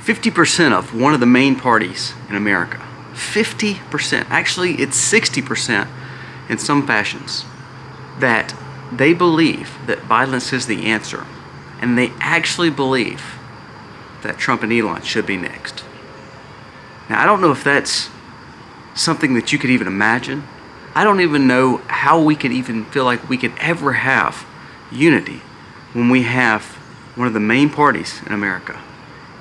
50% of one of the main parties in America, 50%, actually it's 60% in some fashions, that they believe that violence is the answer, and they actually believe that Trump and Elon should be next. Now, I don't know if that's something that you could even imagine. I don't even know how we could even feel like we could ever have unity when we have one of the main parties in America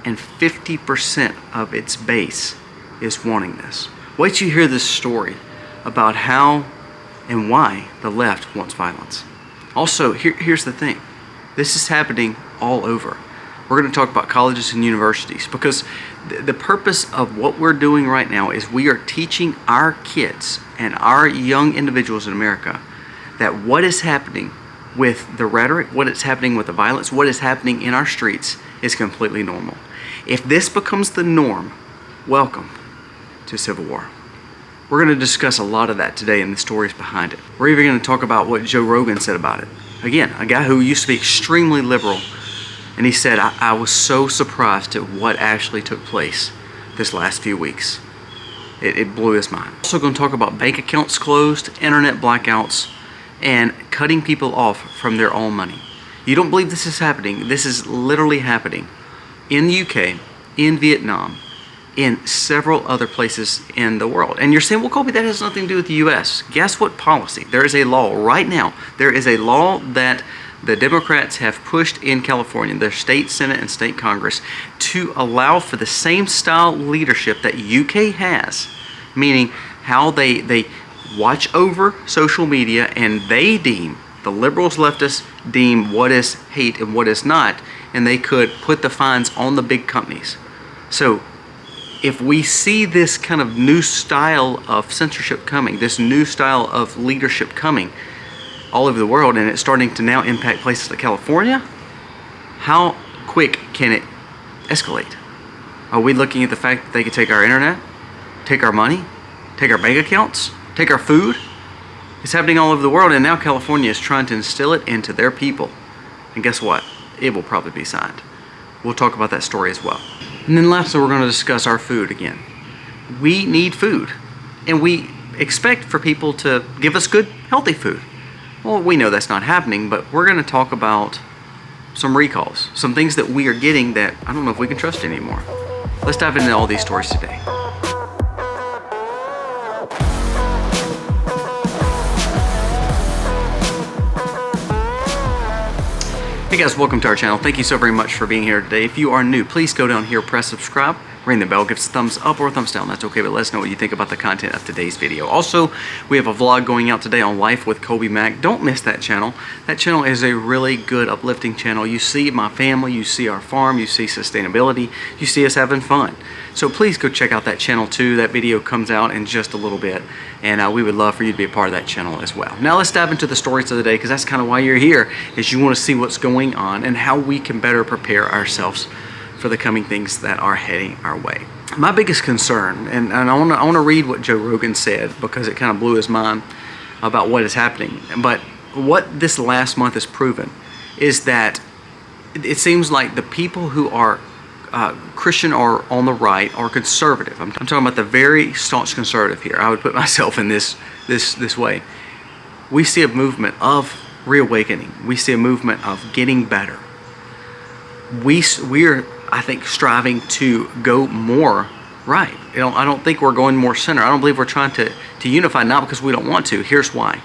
and 50% of its base is wanting this. Wait till you hear this story about how and why the left wants violence. Also, here's the thing. This is happening all over. We're going to talk about colleges and universities because the purpose of what we're doing right now is we are teaching our kids and our young individuals in America that what is happening with the rhetoric, what is happening with the violence, what is happening in our streets is completely normal. If this becomes the norm, welcome to civil war. We're going to discuss a lot of that today and the stories behind it. We're even going to talk about what Joe Rogan said about it. Again, a guy who used to be extremely liberal, and he said, I was so surprised at what actually took place this last few weeks. It blew his mind. Also going to talk about bank accounts closed, internet blackouts, and cutting people off from their own money. You don't believe this is happening. This is literally happening in the UK, in Vietnam, in several other places in the world. And you're saying, well, Colby, that has nothing to do with the US. Guess what policy? There is a law right now. There is a law that the Democrats have pushed in California, their state Senate and state Congress, to allow for the same style leadership that UK has, meaning how they watch over social media and they deem, the liberals, leftists deem what is hate and what is not, and they could put the fines on the big companies. So if we see this kind of new style of censorship coming, this new style of leadership coming all over the world, and it's starting to now impact places like California, how quick can it escalate? Are we looking at the fact that they could take our internet, take our money, take our bank accounts, take our food? It's happening all over the world, and now California is trying to instill it into their people. And guess what? It will probably be signed. We'll talk about that story as well. And then lastly, we're going to discuss our food again. We need food, and we expect for people to give us good, healthy food. Well, we know that's not happening, but we're going to talk about some recalls, some things that we are getting that I don't know if we can trust anymore. Let's dive into all these stories today. Hey guys, welcome to our channel. Thank you so very much for being here today. If you are new, please go down here, press subscribe, ring the bell, give us a thumbs up or a thumbs down. That's okay, but let us know what you think about the content of today's video. Also, we have a vlog going out today on Life with Colby Mack. Don't miss that channel. That channel is a really good, uplifting channel. You see my family, you see our farm, you see sustainability, you see us having fun. So please go check out that channel too. That video comes out in just a little bit, and we would love for you to be a part of that channel as well. Now let's dive into the stories of the day, because that's kind of why you're here, is you want to see what's going on and how we can better prepare ourselves for the coming things that are heading our way. My biggest concern, and I want to read what Joe Rogan said because it kind of blew his mind about what is happening. But what this last month has proven is that it seems like the people who are Christian or on the right or conservative, I'm talking about the very staunch conservative here. I would put myself in this way. We see a movement of reawakening. We see a movement of getting better. We're, I think, striving to go more right. I don't think we're going more center. I don't believe we're trying to unify, not because we don't want to. Here's why.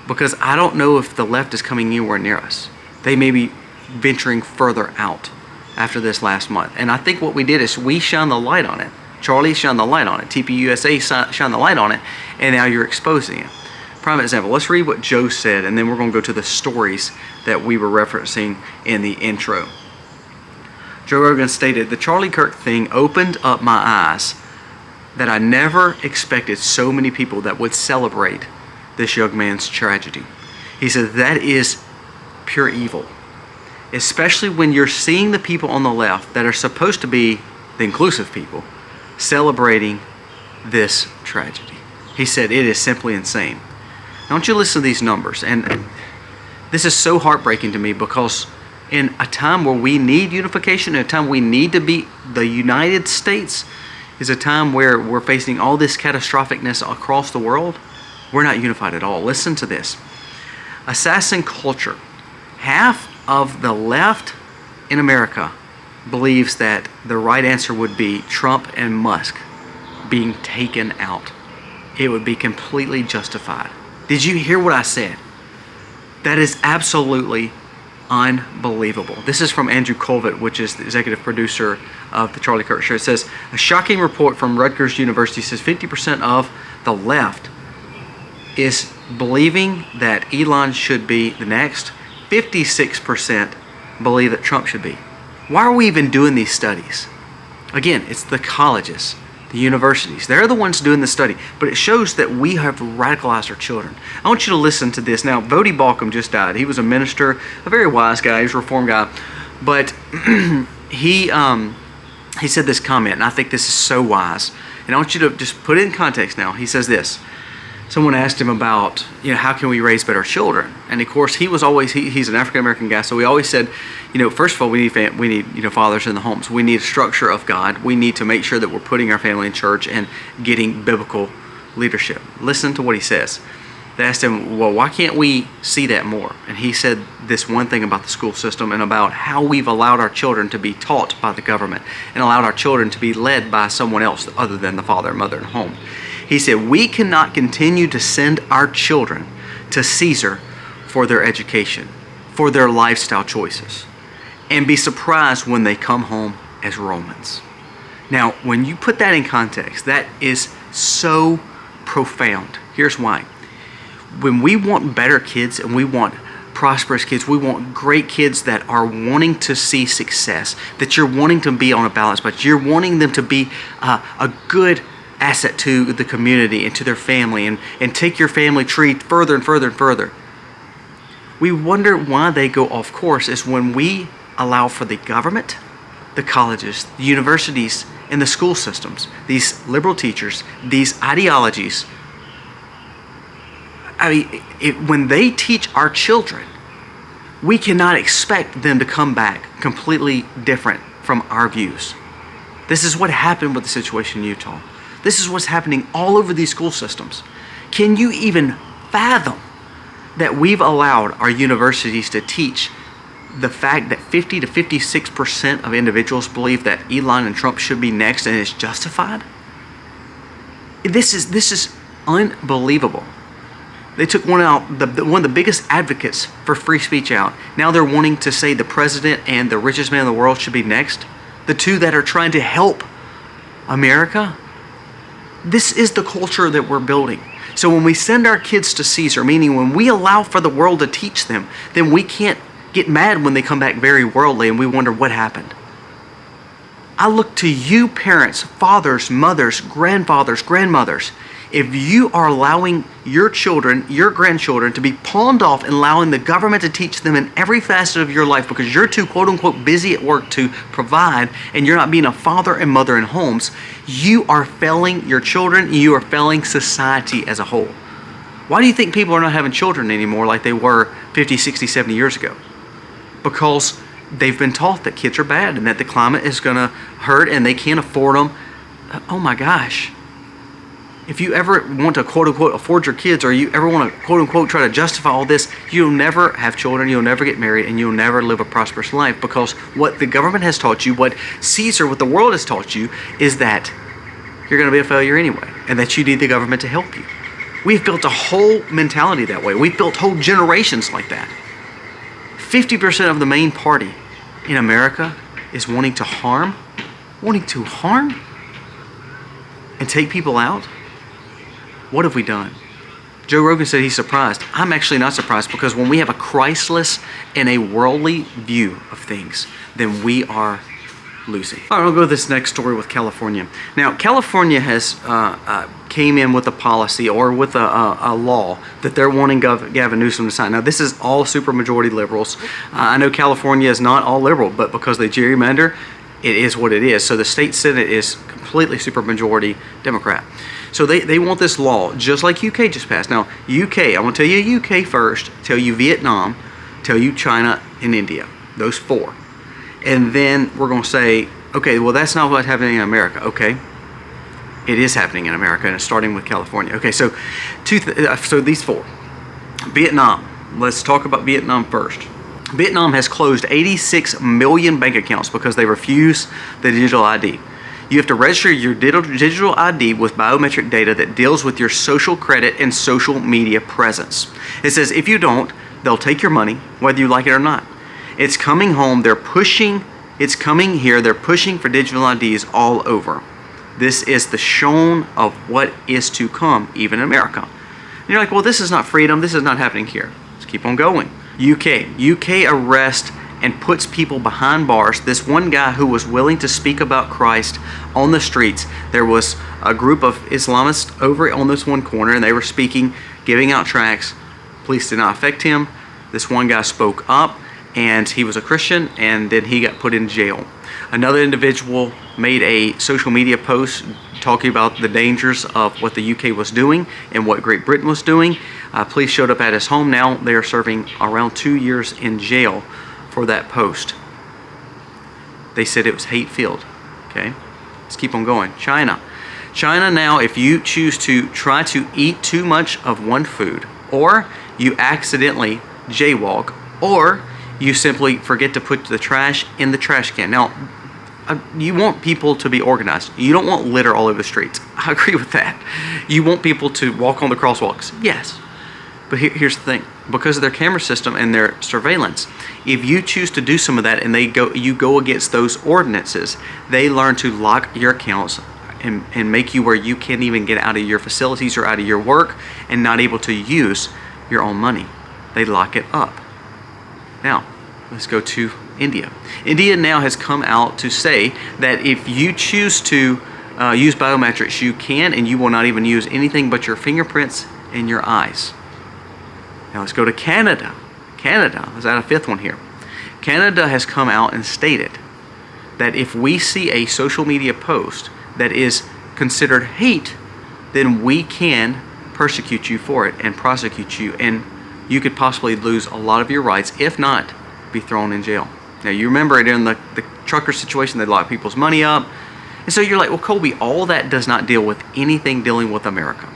Because I don't know if the left is coming anywhere near us. They may be venturing further out after this last month. And I think what we did is we shone the light on it. Charlie shined the light on it. TPUSA shined the light on it. And now you're exposing it. Prime example. Let's read what Joe said, and then we're going to go to the stories that we were referencing in the intro. Joe Rogan stated, "The Charlie Kirk thing opened up my eyes that I never expected so many people that would celebrate this young man's tragedy." He said that is pure evil, especially when you're seeing the people on the left that are supposed to be the inclusive people celebrating this tragedy. He said it is simply insane. Now, don't you listen to these numbers, and this is so heartbreaking to me because in a time where we need unification, in a time we need to be the United States, is a time where we're facing all this catastrophicness across the world. We're not unified at all. Listen to this. Assassin culture. Half of the left in America believes that the right answer would be Trump and Musk being taken out. It would be completely justified. Did you hear what I said? That is absolutely unbelievable. This is from Andrew Colvett, which is the executive producer of the Charlie Kirk Show. It says, a shocking report from Rutgers University says 50% of the left is believing that Elon should be the next. 56% believe that Trump should be. Why are we even doing these studies? Again, it's the colleges, the universities. They're the ones doing the study, but it shows that we have radicalized our children. I want you to listen to this. Now, Vody Balcom just died. He was a minister, a very wise guy. He was a reform guy, but he said this comment, and I think this is so wise. And I want you to just put it in context now. He says this. Someone asked him about, how can we raise better children? And of course, he was always, he's an African-American guy, so we always said, first of all, we need fathers in the homes. We need a structure of God. We need to make sure that we're putting our family in church and getting biblical leadership. Listen to what he says. They asked him, well, why can't we see that more? And he said this one thing about the school system and about how we've allowed our children to be taught by the government and allowed our children to be led by someone else other than the father and mother in the home. He said, we cannot continue to send our children to Caesar for their education, for their lifestyle choices, and be surprised when they come home as Romans. Now, when you put that in context, that is so profound. Here's why. When we want better kids and we want prosperous kids, we want great kids that are wanting to see success, that you're wanting to be on a balance, but you're wanting them to be a good asset to the community and to their family and take your family tree further and further and further. We wonder why they go off course is when we allow for the government, the colleges, the universities, and the school systems, these liberal teachers, these ideologies. When they teach our children, we cannot expect them to come back completely different from our views. This is what happened with the situation in Utah. This is what's happening all over these school systems. Can you even fathom that we've allowed our universities to teach the fact that 50 to 56% of individuals believe that Elon and Trump should be next and it's justified? This is unbelievable. They took one out, one of the biggest advocates for free speech out. Now they're wanting to say the president and the richest man in the world should be next. The two that are trying to help America. This is the culture that we're building. So when we send our kids to Caesar, meaning when we allow for the world to teach them, then we can't get mad when they come back very worldly and we wonder what happened. I look to you parents, fathers, mothers, grandfathers, grandmothers. If you are allowing your children, your grandchildren to be pawned off and allowing the government to teach them in every facet of your life because you're too quote unquote busy at work to provide and you're not being a father and mother in homes, you are failing your children and you are failing society as a whole. Why do you think people are not having children anymore like they were 50, 60, 70 years ago? Because they've been taught that kids are bad and that the climate is going to hurt and they can't afford them. Oh my gosh. If you ever want to quote-unquote afford your kids or you ever want to quote-unquote try to justify all this, you'll never have children, you'll never get married, and you'll never live a prosperous life because what the government has taught you, what Caesar, what the world has taught you, is that you're going to be a failure anyway and that you need the government to help you. We've built a whole mentality that way. We've built whole generations like that. 50% of the main party in America is wanting to harm and take people out. What have we done? Joe Rogan said he's surprised. I'm actually not surprised because when we have a Christless and a worldly view of things, then we are losing. All right, I'll go to this next story with California. Now, California has came in with a policy or with a law that they're wanting Gavin Newsom to sign. Now, this is all supermajority liberals. I know California is not all liberal, but because they gerrymander, it is what it is. So the state Senate is completely supermajority Democrat. So they want this law, just like UK just passed. Now, UK, I want to tell you UK first, tell you Vietnam, tell you China and India. those four. And then we're going to say, okay, well, that's not what's happening in America. Okay, it is happening in America, and it's starting with California. Okay, so so these four. Vietnam. Let's talk about Vietnam first. Vietnam has closed 86 million bank accounts because they refuse the digital ID. You have to register your digital ID with biometric data that deals with your social credit and social media presence. It says if you don't, they'll take your money, whether you like it or not. It's coming home. It's coming here. They're pushing for digital IDs all over. This is the shown of what is to come, even in America. And you're like, well, this is not freedom. This is not happening here. Let's keep on going. UK arrests and puts people behind bars. This one guy who was willing to speak about Christ on the streets. There was a group of Islamists over on this one corner, and they were speaking, giving out tracts. Police did not affect him. This one guy spoke up, and he was a Christian, and then he got put in jail. Another individual made a social media post talking about the dangers of what the UK was doing and what Great Britain was doing. Police showed up at his home. Now they are serving around 2 years in jail for that post. They said it was hate-filled. Okay, let's keep on going. China now, if you choose to try to eat too much of one food, or you accidentally jaywalk, or you simply forget to put the trash in the trash can. Now, you want people to be organized. You don't want litter all over the streets. I agree with that. You want people to walk on the crosswalks. Yes. But here's the thing. Because of their camera system and their surveillance, if you choose to do some of that and you go against those ordinances, they learn to lock your accounts and make you where you can't even get out of your facilities or out of your work and not able to use your own money. They lock it up. Now, let's go to India. India now has come out to say that if you choose to use biometrics, you can, and you will not even use anything but your fingerprints and your eyes. Now let's go to Canada. Canada, let's add a fifth one here. Canada has come out and stated that if we see a social media post that is considered hate, then we can persecute you for it and prosecute you, and you could possibly lose a lot of your rights, if not be thrown in jail. Now you remember during the trucker situation, they locked people's money up. And so you're like, well, Colby, all that does not deal with anything dealing with America.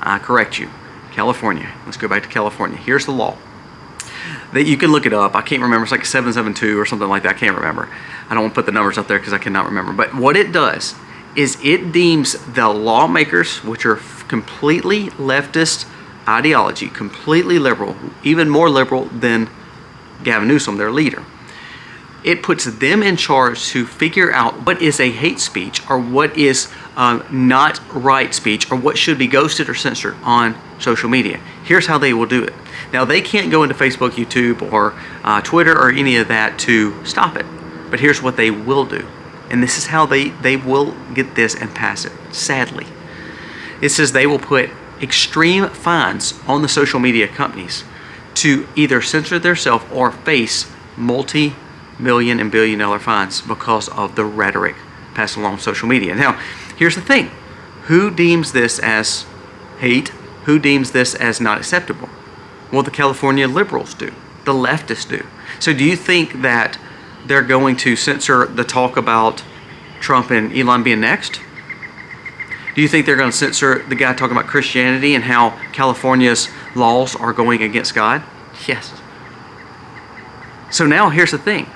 I correct you. California. Let's go back to California. Here's the law. That you can look it up. I can't remember. It's like 772 or something like that. I can't remember. I don't want to put the numbers up there because I cannot remember. But what it does is it deems the lawmakers, which are completely leftist ideology, completely liberal, even more liberal than Gavin Newsom, their leader. It puts them in charge to figure out what is a hate speech or what is not right speech or what should be ghosted or censored on social media. Here's how they will do it. Now, they can't go into Facebook, YouTube, or Twitter or any of that to stop it. But here's what they will do. And this is how they will get this and pass it, sadly. It says they will put extreme fines on the social media companies to either censor themselves or face multi-million and billion-dollar fines because of the rhetoric passed along social media. Now, here's the thing. Who deems this as hate? Who deems this as not acceptable? Well, the California liberals do. The leftists do. So do you think that they're going to censor the talk about Trump and Elon being next? Do you think they're going to censor the guy talking about Christianity and how California's laws are going against God? Yes. So now here's the thing.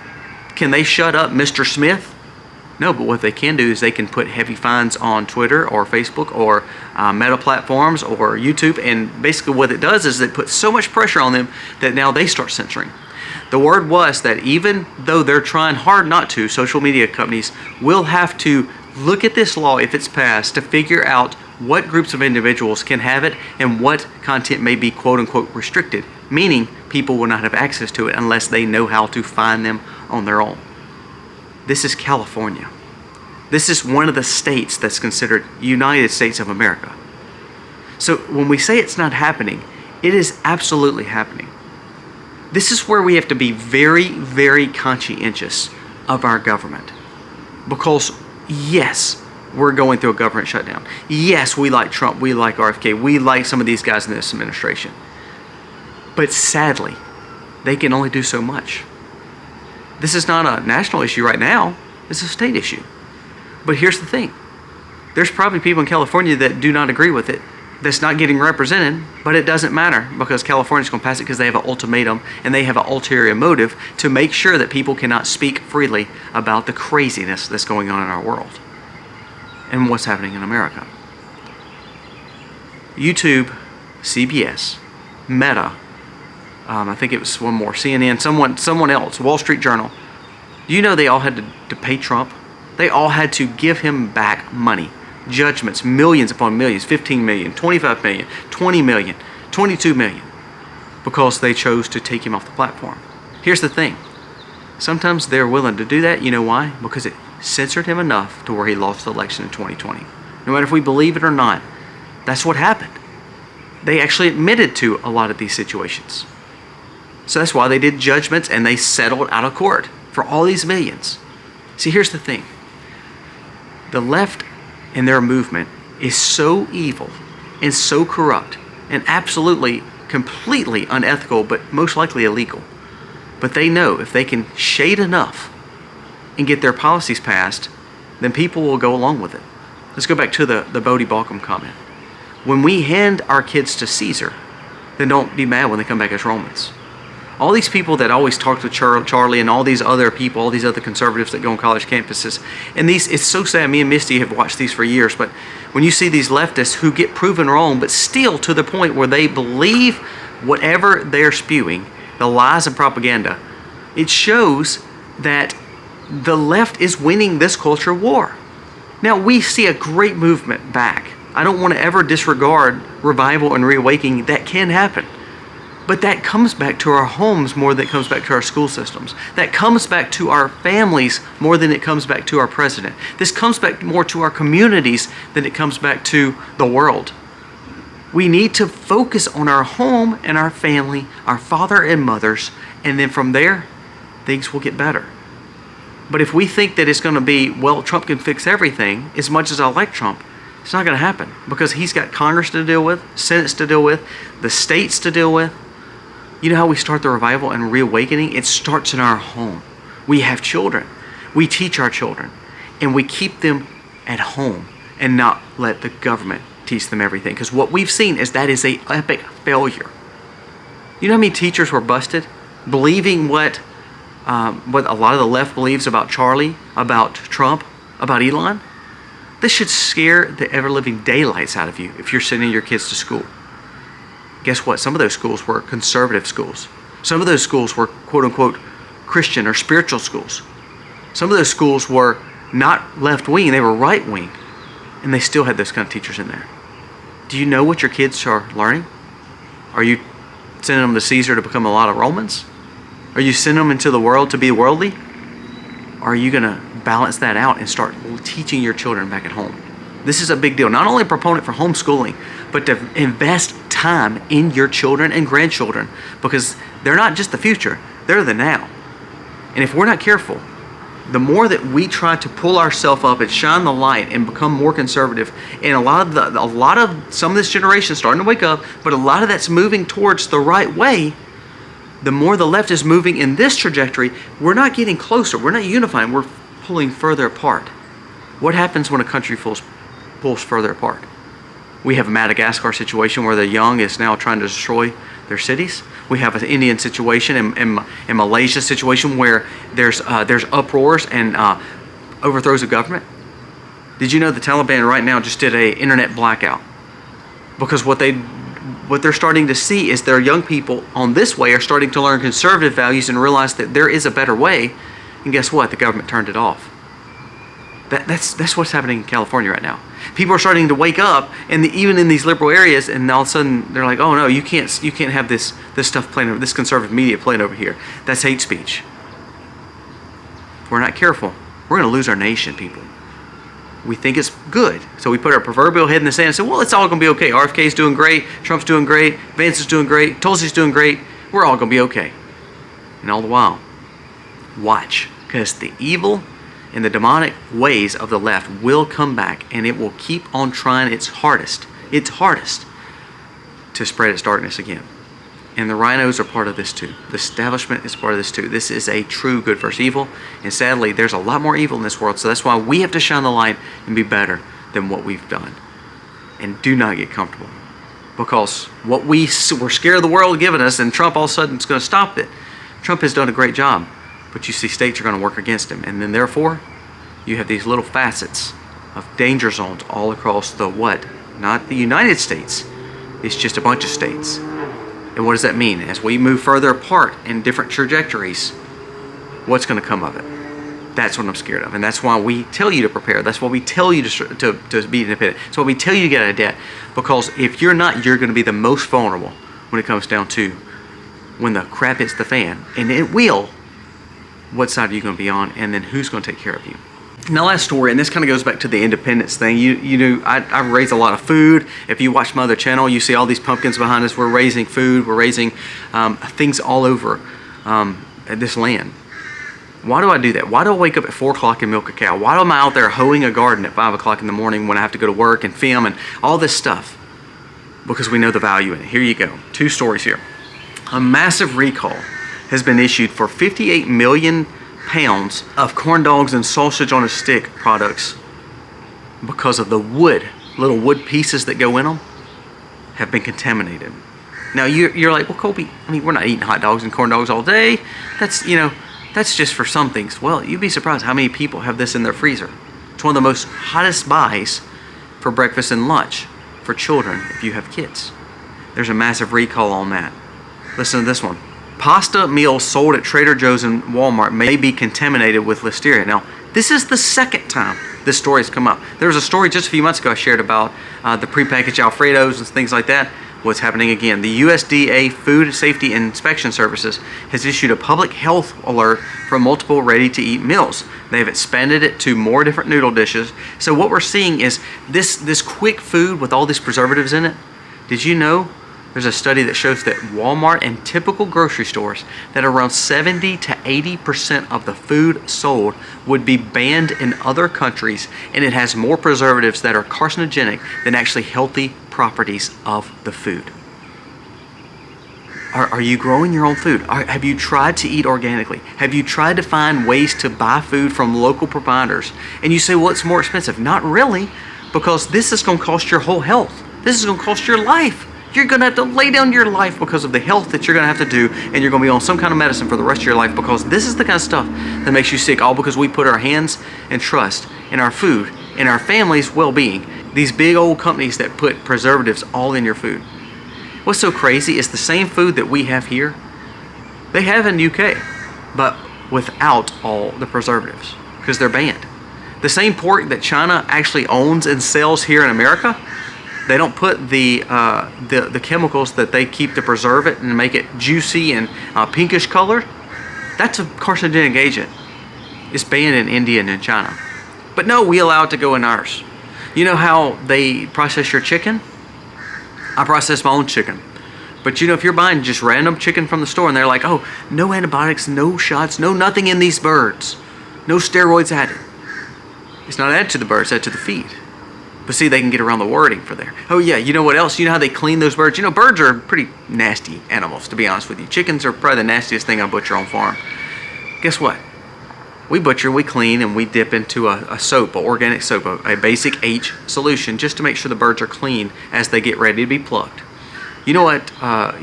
Can they shut up Mr. Smith? No, but what they can do is they can put heavy fines on Twitter or Facebook or Meta platforms or YouTube, and basically what it does is it puts so much pressure on them that now they start censoring. The word was that even though they're trying hard not to, social media companies will have to look at this law if it's passed to figure out what groups of individuals can have it and what content may be quote-unquote restricted, meaning people will not have access to it unless they know how to find them on their own. This is California. This is one of the states that's considered United States of America. So when we say it's not happening, it is absolutely happening. This is where we have to be very, very conscientious of our government. Because yes, we're going through a government shutdown. Yes, we like Trump, we like RFK, we like some of these guys in this administration. But sadly, they can only do so much. This is not a national issue right now. It's a state issue. But here's the thing. There's probably people in California that do not agree with it, that's not getting represented, but it doesn't matter because California's going to pass it because they have an ultimatum and they have an ulterior motive to make sure that people cannot speak freely about the craziness that's going on in our world and what's happening in America. YouTube, CBS, Meta, I think it was one more, CNN, someone else, Wall Street Journal. Do you know they all had to pay Trump? They all had to give him back money. Judgments, millions upon millions, 15 million, 25 million, 20 million, 22 million, because they chose to take him off the platform. Here's the thing. Sometimes they're willing to do that. You know why? Because it censored him enough to where he lost the election in 2020. No matter if we believe it or not, that's what happened. They actually admitted to a lot of these situations. So that's why they did judgments and they settled out of court for all these millions. See, here's the thing. The left and their movement is so evil and so corrupt and absolutely, completely unethical, but most likely illegal. But they know if they can shade enough and get their policies passed, then people will go along with it. Let's go back to the Bodie Balcom comment. When we hand our kids to Caesar, then don't be mad when they come back as Romans. All these people that always talk to Charlie and all these other people, all these other conservatives that go on college campuses, and it's so sad, me and Misty have watched these for years, but when you see these leftists who get proven wrong, but still to the point where they believe whatever they're spewing, the lies and propaganda, it shows that the left is winning this culture war. Now, we see a great movement back. I don't want to ever disregard revival and reawakening. That can happen. But that comes back to our homes more than it comes back to our school systems. That comes back to our families more than it comes back to our president. This comes back more to our communities than it comes back to the world. We need to focus on our home and our family, our father and mothers, and then from there, things will get better. But if we think that it's going to be, well, Trump can fix everything, as much as I like Trump, it's not going to happen because he's got Congress to deal with, Senates to deal with, the states to deal with. You know how we start the revival and reawakening? It starts in our home. We have children. We teach our children. And we keep them at home and not let the government teach them everything. Because what we've seen is that is an epic failure. You know how many teachers were busted believing what a lot of the left believes about Charlie, about Trump, about Elon? This should scare the ever-living daylights out of you if you're sending your kids to school. Guess what? Some of those schools were conservative schools. Some of those schools were quote-unquote Christian or spiritual schools. Some of those schools were not left-wing, they were right-wing. And they still had those kind of teachers in there. Do you know what your kids are learning? Are you sending them to Caesar to become a lot of Romans? Are you sending them into the world to be worldly? Or are you going to balance that out and start teaching your children back at home? This is a big deal. Not only a proponent for homeschooling, but to invest time in your children and grandchildren because they're not just the future, they're the now. And if we're not careful, the more that we try to pull ourselves up and shine the light and become more conservative, and a lot of some of this generation is starting to wake up, but a lot of that's moving towards the right way. The more the left is moving in this trajectory, we're not getting closer, we're not unifying, we're pulling further apart. What happens when a country pulls further apart? We have a Madagascar situation where the young is now trying to destroy their cities. We have an Indian situation and Malaysia situation where there's uproars and overthrows of government. Did you know the Taliban right now just did an internet blackout? Because what they're starting to see is their young people on this way are starting to learn conservative values and realize that there is a better way. And guess what? The government turned it off. That's what's happening in California right now. People are starting to wake up, and even in these liberal areas, and all of a sudden they're like, "Oh no, you can't have this stuff playing, this conservative media playing over here. That's hate speech." If we're not careful, we're going to lose our nation, people. We think it's good, so we put our proverbial head in the sand and say, "Well, it's all going to be okay. RFK's doing great, Trump's doing great, Vance is doing great, Tulsi's doing great. We're all going to be okay." And all the while, watch, because the evil and the demonic ways of the left will come back, and it will keep on trying its hardest to spread its darkness again. And the rhinos are part of this too. The establishment is part of this too. This is a true good versus evil. And sadly, there's a lot more evil in this world. So that's why we have to shine the light and be better than what we've done. And do not get comfortable. Because what we're scared of the world giving us, and Trump all of a sudden is going to stop it. Trump has done a great job. But you see states are going to work against him. And then therefore, you have these little facets of danger zones all across the what? Not the United States. It's just a bunch of states. And what does that mean? As we move further apart in different trajectories, what's going to come of it? That's what I'm scared of. And that's why we tell you to prepare. That's why we tell you to be independent. That's why we tell you to get out of debt. Because if you're not, you're going to be the most vulnerable when it comes down to when the crap hits the fan. And it will. What side are you going to be on? And then who's going to take care of you? Now, last story, and this kind of goes back to the independence thing. You know, I raise a lot of food. If you watch my other channel, you see all these pumpkins behind us. We're raising food. We're raising things all over this land. Why do I do that? Why do I wake up at 4 o'clock and milk a cow? Why am I out there hoeing a garden at 5 o'clock in the morning when I have to go to work and film and all this stuff? Because we know the value in it. Here you go. 2 stories here. A massive recall has been issued for 58 million pounds of corn dogs and sausage on a stick products because of the little wood pieces that go in them have been contaminated. Now you're like, well, Colby, I mean, we're not eating hot dogs and corn dogs all day. That's, you know, that's just for some things. Well, you'd be surprised how many people have this in their freezer. It's one of the most hottest buys for breakfast and lunch for children if you have kids. There's a massive recall on that. Listen to this one. Pasta meals sold at Trader Joe's and Walmart may be contaminated with listeria. Now, this is the second time this story has come up. There was a story just a few months ago I shared about the prepackaged Alfredos and things like that. What's happening again? The USDA Food Safety Inspection Services has issued a public health alert for multiple ready-to-eat meals. They've expanded it to more different noodle dishes. So what we're seeing is this quick food with all these preservatives in it. Did you know? There's a study that shows that Walmart and typical grocery stores, that around 70 to 80% of the food sold would be banned in other countries, and it has more preservatives that are carcinogenic than actually healthy properties of the food. Are you growing your own food? Have you tried to eat organically? Have you tried to find ways to buy food from local providers? And you say, well, it's more expensive. Not really, because this is going to cost your whole health. This is going to cost your life. You're going to have to lay down your life because of the health that you're going to have to do, and you're going to be on some kind of medicine for the rest of your life, because this is the kind of stuff that makes you sick, all because we put our hands and trust in our food, in our family's well-being. These big old companies that put preservatives all in your food. What's so crazy is the same food that we have here, they have in the UK, but without all the preservatives, because they're banned. The same pork that China actually owns and sells here in America, they don't put the chemicals that they keep to preserve it and make it juicy and pinkish colored. That's a carcinogenic agent. It's banned in India and in China. But no, we allow it to go in ours. You know how they process your chicken? I process my own chicken. But you know, if you're buying just random chicken from the store and they're like, oh, no antibiotics, no shots, no nothing in these birds, no steroids added. It's not added to the birds, it's added to the feed. But see, they can get around the wording for there. Oh yeah, you know what else? You know how they clean those birds? You know, birds are pretty nasty animals, to be honest with you. Chickens are probably the nastiest thing I butcher on farm. Guess what? We butcher, we clean, and we dip into a soap, an organic soap, a basic H solution, just to make sure the birds are clean as they get ready to be plucked. You know what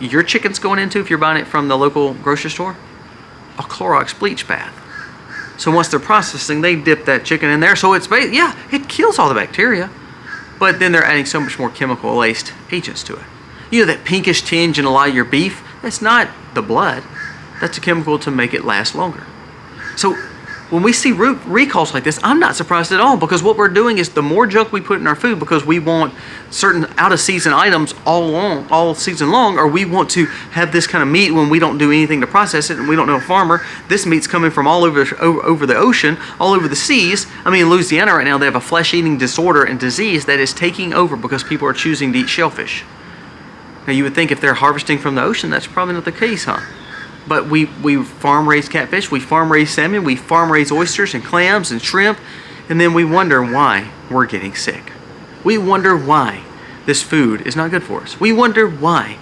your chicken's going into if you're buying it from the local grocery store? A Clorox bleach bath. So once they're processing, they dip that chicken in there. So it's, yeah, it kills all the bacteria. But then they're adding so much more chemical-laced agents to it. You know that pinkish tinge in a lot of your beef? That's not the blood. That's a chemical to make it last longer. So when we see recalls like this, I'm not surprised at all, because what we're doing is the more junk we put in our food because we want certain out-of-season items all season long, or we want to have this kind of meat when we don't do anything to process it and we don't know a farmer. This meat's coming from all over the ocean, all over the seas. I mean, in Louisiana right now, they have a flesh-eating disorder and disease that is taking over because people are choosing to eat shellfish. Now, you would think if they're harvesting from the ocean, that's probably not the case, huh? But we farm raise catfish, we farm raise salmon, we farm raise oysters and clams and shrimp, and then we wonder why we're getting sick. We wonder why this food is not good for us. We wonder why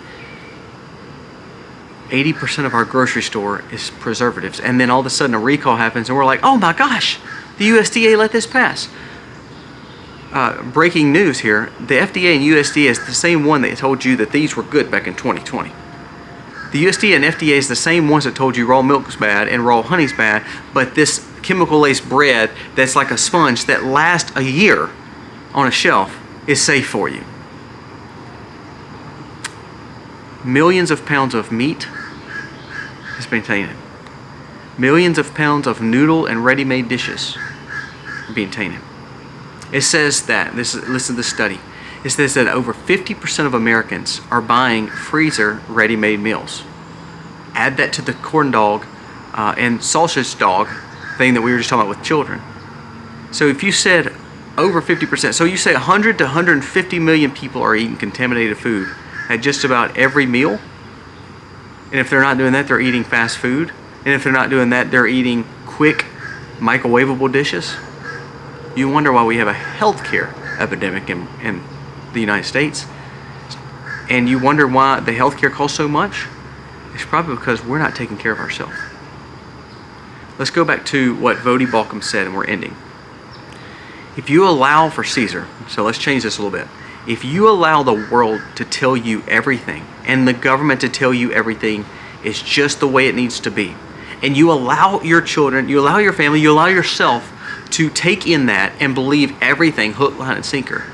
80% of our grocery store is preservatives. And then all of a sudden a recall happens and we're like, oh my gosh, the USDA let this pass. Breaking news here, the FDA and USDA is the same one that told you that these were good back in 2020. The USDA and FDA is the same ones that told you raw milk's bad and raw honey's bad, but this chemical-laced bread that's like a sponge that lasts a year on a shelf is safe for you. Millions of pounds of meat is being tainted. Millions of pounds of noodle and ready-made dishes are being tainted. It says that, listen to this study, it says that over 50% of Americans are buying freezer ready-made meals. Add that to the corn dog and sausage dog thing that we were just talking about with children. So if you said over 50%, so you say 100 to 150 million people are eating contaminated food at just about every meal. And if they're not doing that, they're eating fast food. And if they're not doing that, they're eating quick microwavable dishes. You wonder why we have a healthcare epidemic in the United States. And you wonder why the healthcare costs so much. It's probably because we're not taking care of ourselves. Let's go back to what Vodi Balcom said, and we're ending. If you allow for Caesar, so let's change this a little bit. If you allow the world to tell you everything, and the government to tell you everything is just the way it needs to be, and you allow your children, you allow your family, you allow yourself to take in that and believe everything hook, line, and sinker,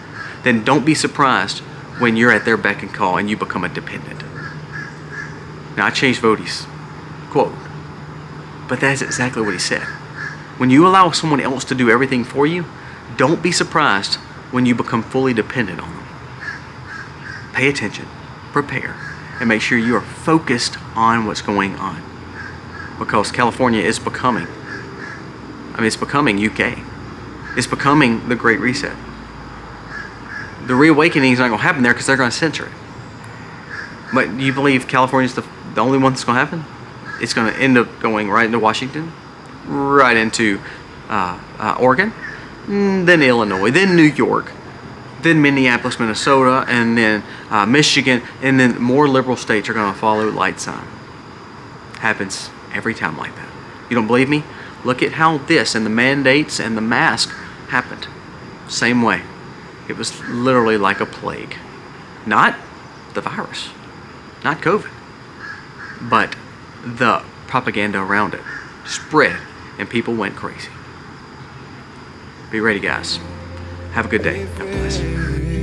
then don't be surprised when you're at their beck and call and you become a dependent. Now, I changed Vodi's quote, but that's exactly what he said. When you allow someone else to do everything for you, don't be surprised when you become fully dependent on them. Pay attention, prepare, and make sure you are focused on what's going on. Because California is becoming, it's becoming UK. It's becoming the Great Reset. The reawakening is not going to happen there because they're going to censor it. But you believe California is the only one that's going to happen? It's going to end up going right into Washington, right into Oregon, then Illinois, then New York, then Minneapolis, Minnesota, and then Michigan, and then more liberal states are going to follow lights on. Happens every time like that. You don't believe me? Look at how this and the mandates and the mask happened. Same way. It was literally like a plague. Not the virus, not COVID, but the propaganda around it spread and people went crazy. Be ready, guys. Have a good day. God bless.